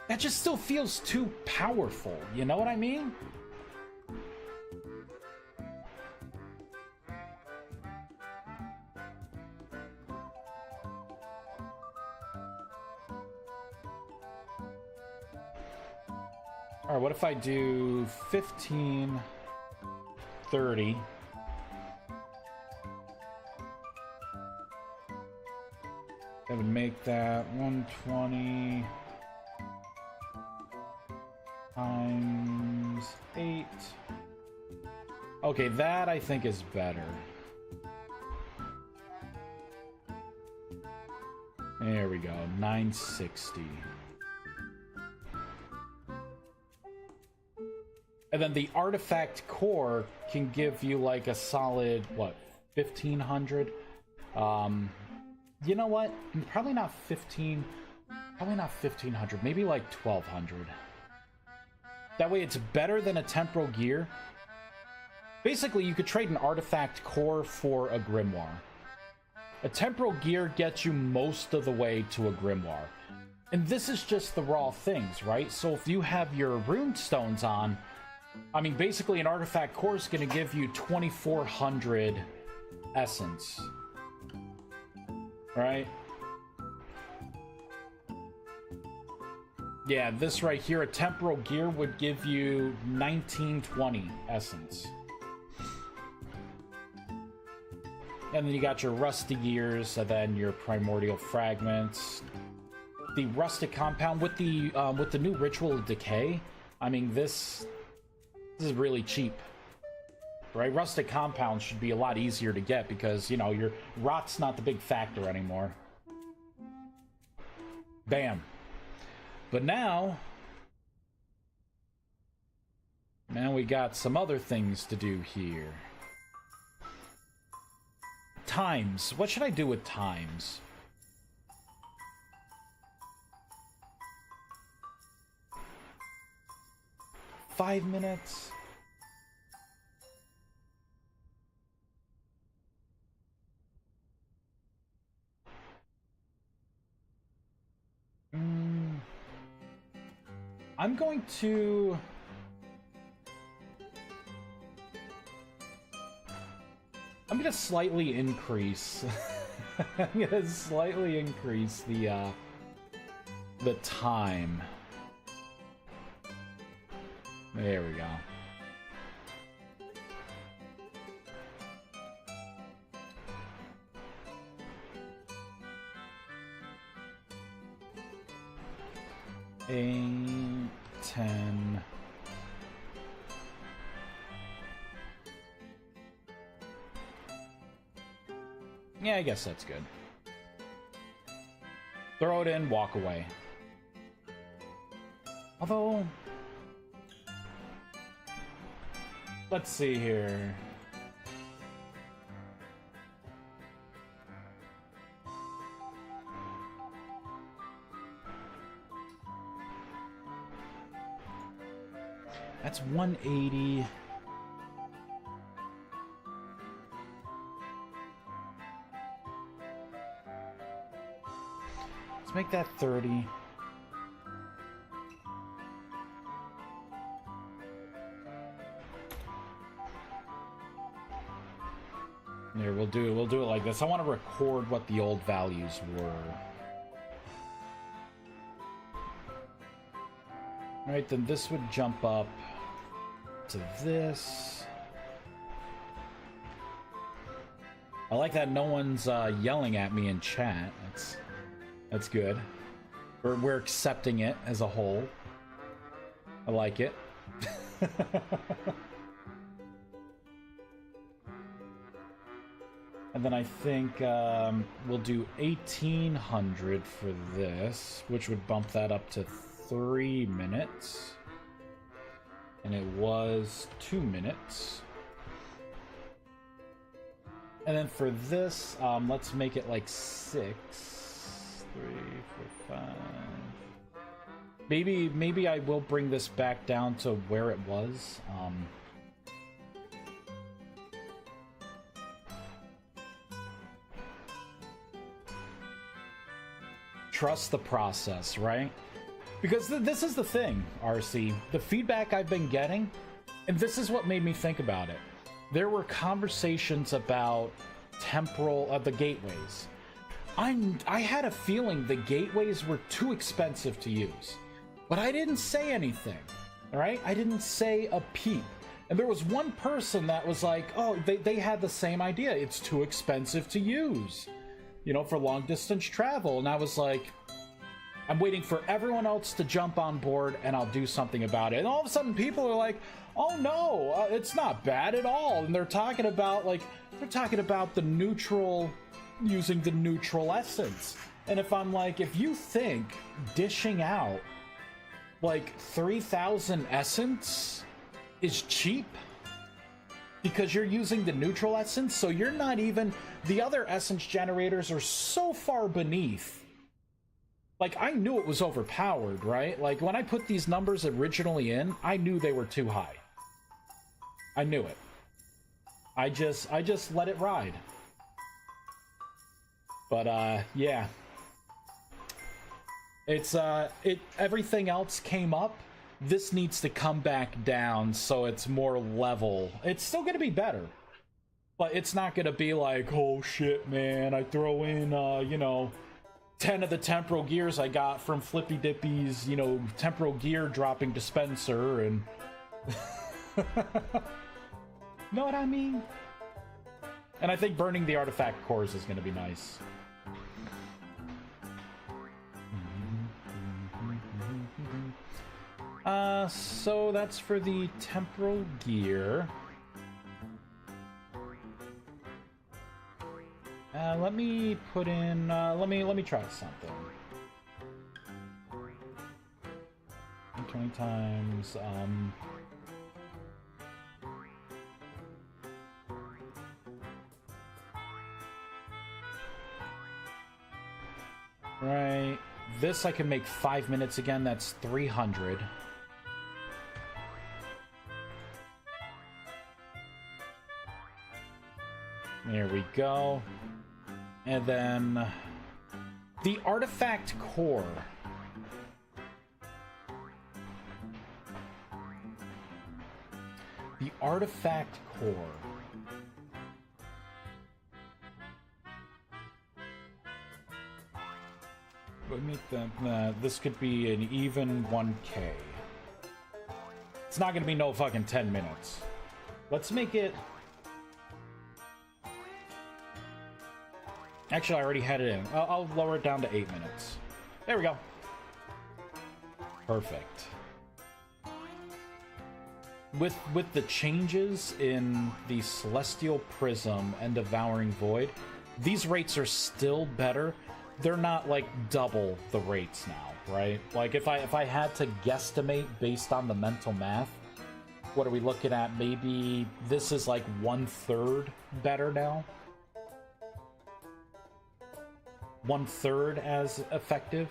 That just still feels too powerful, you know what I mean? Alright, what if I do 15, 30? That would make that 120 times 8. Okay, that I think is better. There we go, 960. And then the artifact core can give you like a solid, what, 1500? You know what? Probably not 1500, maybe like 1200. That way it's better than a temporal gear. Basically, you could trade an artifact core for a grimoire. A temporal gear gets you most of the way to a grimoire. And this is just the raw things, right? So if you have your rune stones on, I mean, basically an artifact core is going to give you 2400 essence. Right? Yeah, this right here, a temporal gear would give you 1920 essence. And then you got your rusty gears, and then your primordial fragments. The rustic compound with the new ritual of decay. I mean, this is really cheap, right? Rustic compounds should be a lot easier to get because, you know, your rot's not the big factor anymore. Bam. But now we got some other things to do here. Times. What should I do with times? Five minutes? I'm going to... I'm gonna slightly increase. I'm gonna slightly increase the time. There we go. Eight, 10. Yeah, I guess that's good. Throw it in, walk away. Although... let's see here. That's 180. Let's make that 30. There, we'll do it like this. I want to record what the old values were. Alright, then this would jump up to this. I like that no one's yelling at me in chat. That's good. We're accepting it as a whole. I like it. And then I think we'll do 1800 for this, which would bump that up to 3 minutes. And it was 2 minutes. And then for this, let's make it like 6. 3, 4, 5. Maybe I will bring this back down to where it was. Trust the process, right? Because this is the thing, RC. The feedback I've been getting, and this is what made me think about it. There were conversations about the gateways. I had a feeling the gateways were too expensive to use. But I didn't say anything, all right? I didn't say a peep. And there was one person that was like, oh, they had the same idea. It's too expensive to use, you know, for long distance travel. And I was like, I'm waiting for everyone else to jump on board and I'll do something about it. And all of a sudden people are like, oh no, it's not bad at all. And they're talking about the neutral, using the neutral essence. And if I'm like, if you think dishing out like 3,000 essence is cheap because you're using the neutral essence, so you're not even, the other essence generators are so far beneath. Like, I knew it was overpowered, right? Like, when I put these numbers originally in, I knew they were too high. I knew it. I just let it ride. But, yeah. It's, everything else came up. This needs to come back down so it's more level. It's still gonna be better. But it's not gonna be like, oh shit, man, I throw in, you know, 10 of the temporal gears I got from Flippy Dippy's, you know, temporal gear dropping dispenser and... Know what I mean? And I think burning the artifact cores is gonna be nice. So that's for the temporal gear. Let me put in, let me try something. 20 times, right. This I can make 5 minutes again, that's 300. There we go. And then the artifact core. The artifact core. Let me think. This could be an even 1K. It's not gonna be no fucking 10 minutes. Let's make it... Actually, I already had it in. I'll lower it down to 8 minutes. There we go. Perfect. With the changes in the Celestial Prism and Devouring Void, these rates are still better. They're not like double the rates now, right? Like if I had to guesstimate based on the mental math, what are we looking at? Maybe this is like 1/3 better now. 1/3 as effective.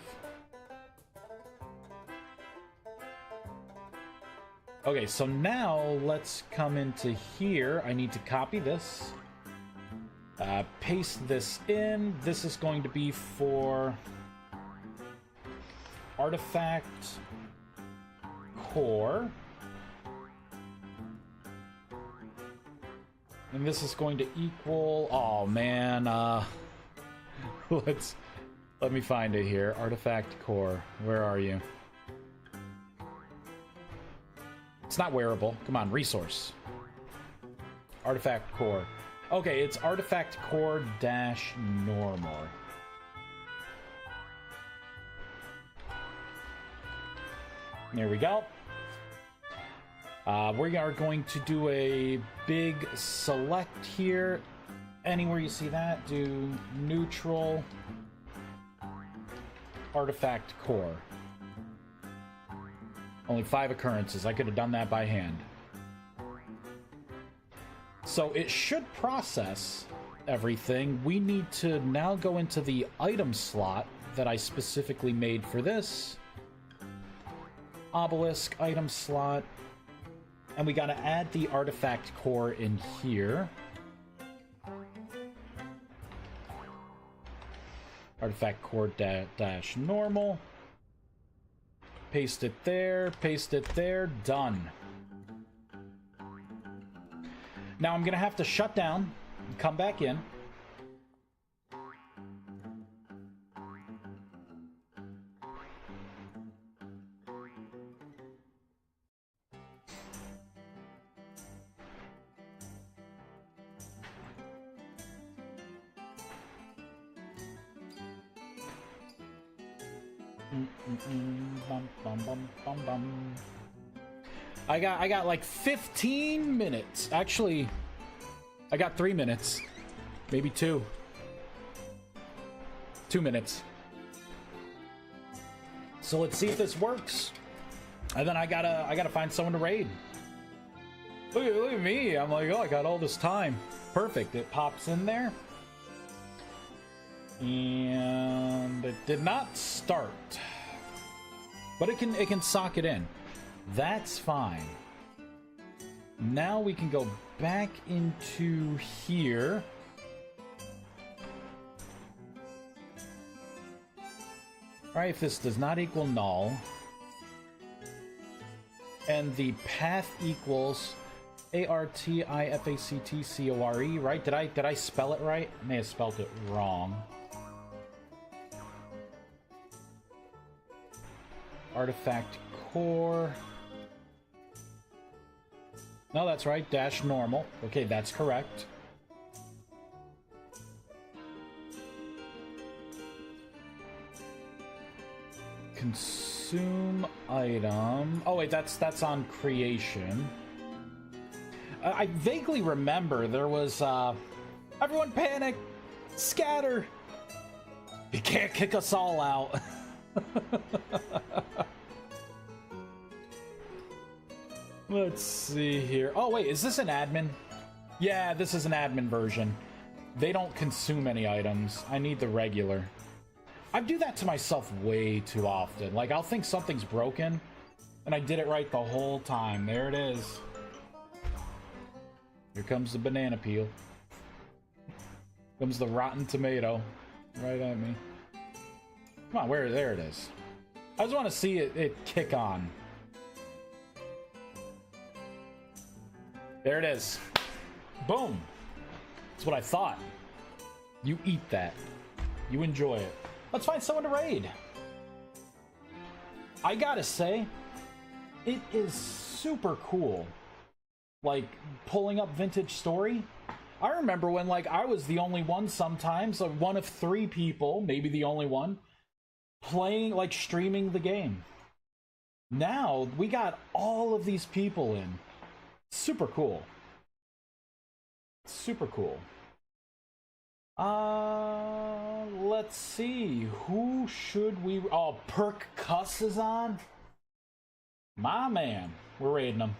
Okay, so now let's come into here. I need to copy this. Paste this in. This is going to be for artifact core. And this is going to equal... Oh, man, let me find it here. Artifact core. Where are you? It's not wearable. Come on, resource. Artifact core. Okay, it's artifact core dash normal. There we go. We are going to do a big select here. Anywhere you see that, do neutral artifact core. Only 5 occurrences. I could have done that by hand. So it should process everything. We need to now go into the item slot that I specifically made for this. Obelisk item slot. And we gotta add the artifact core in here. Artifact core dash normal. Paste it there, done. Now I'm gonna have to shut down and come back in. I got like 15 minutes. Actually, I got 3 minutes. Maybe 2. 2 minutes. So let's see if this works. And then I gotta find someone to raid. Look at me. I'm like, oh, I got all this time. Perfect. It pops in there. And it did not start. But it can sock it in. That's fine. Now we can go back into here. Alright, if this does not equal null, and the path equals ARTIFACTCORE, right? Did I spell it right? I may have spelled it wrong. Artifact core. No, that's right. Dash normal. Okay, that's correct. Consume item. Oh wait, that's on creation. I vaguely remember there was everyone panic, scatter. You can't kick us all out. Let's see here. Oh wait, is this an admin? Yeah, this is an admin version. They don't consume any items. I need the regular. I do that to myself way too often. Like, I'll think something's broken, and I did it right the whole time. There it is. Here comes the banana peel. Comes the rotten tomato. Right at me. Come on, there it is. I just want to see it kick on. There it is. Boom. That's what I thought. You eat that. You enjoy it. Let's find someone to raid. I gotta say, it is super cool. Like, pulling up Vintage Story. I remember when, like, I was the only one sometimes, like, one of 3 people, maybe the only one, playing, like, streaming the game. Now, we got all of these people in. Super cool. Super cool. Let's see. Who should we... Oh, Perk Cuss is on? My man. We're raiding him.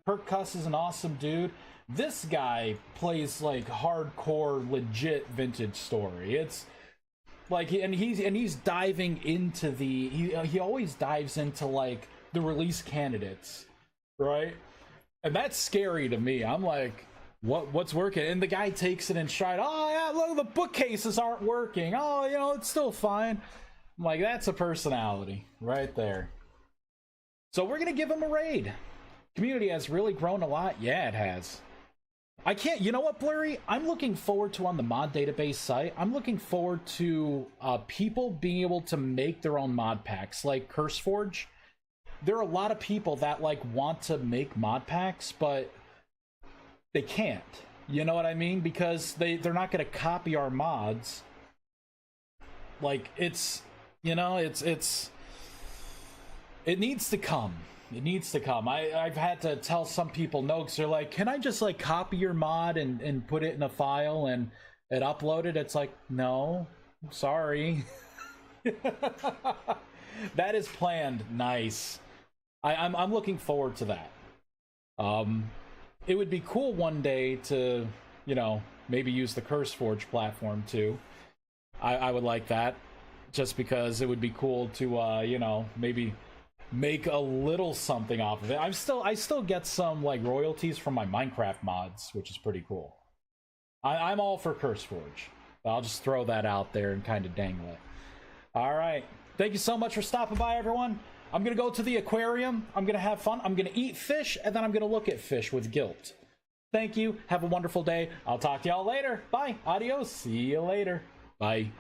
Perk Cuss is an awesome dude. This guy plays, like, hardcore, legit Vintage Story. It's... like, he's diving into the... He always dives into, like, the release candidates. Right? And that's scary to me. I'm like... What's working? And the guy takes it in stride. Oh yeah, look, the bookcases aren't working. Oh, you know, it's still fine. I'm like, that's a personality right there. So we're gonna give him a raid. Community has really grown a lot. Yeah, it has. I can't, you know what, Blurry? I'm looking forward to, on the mod database site, I'm looking forward to people being able to make their own mod packs, like CurseForge. There are a lot of people that, like, want to make mod packs, but they can't, you know what I mean? Because they're not going to copy our mods. Like, it's, you know, it needs to come. It needs to come. I've had to tell some people no, because they're like, can I just, like, copy your mod and put it in a file and upload it? It's like, no, sorry. That is planned. Nice. I'm looking forward to that. It would be cool one day to, you know, maybe use the CurseForge platform too. I would like that, just because it would be cool to, you know, maybe make a little something off of it. I still get some, like, royalties from my Minecraft mods, which is pretty cool. I'm all for CurseForge. I'll just throw that out there and kind of dangle it. All right. Thank you so much for stopping by, everyone. I'm going to go to the aquarium. I'm going to have fun. I'm going to eat fish, and then I'm going to look at fish with guilt. Thank you. Have a wonderful day. I'll talk to y'all later. Bye. Adios. See you later. Bye.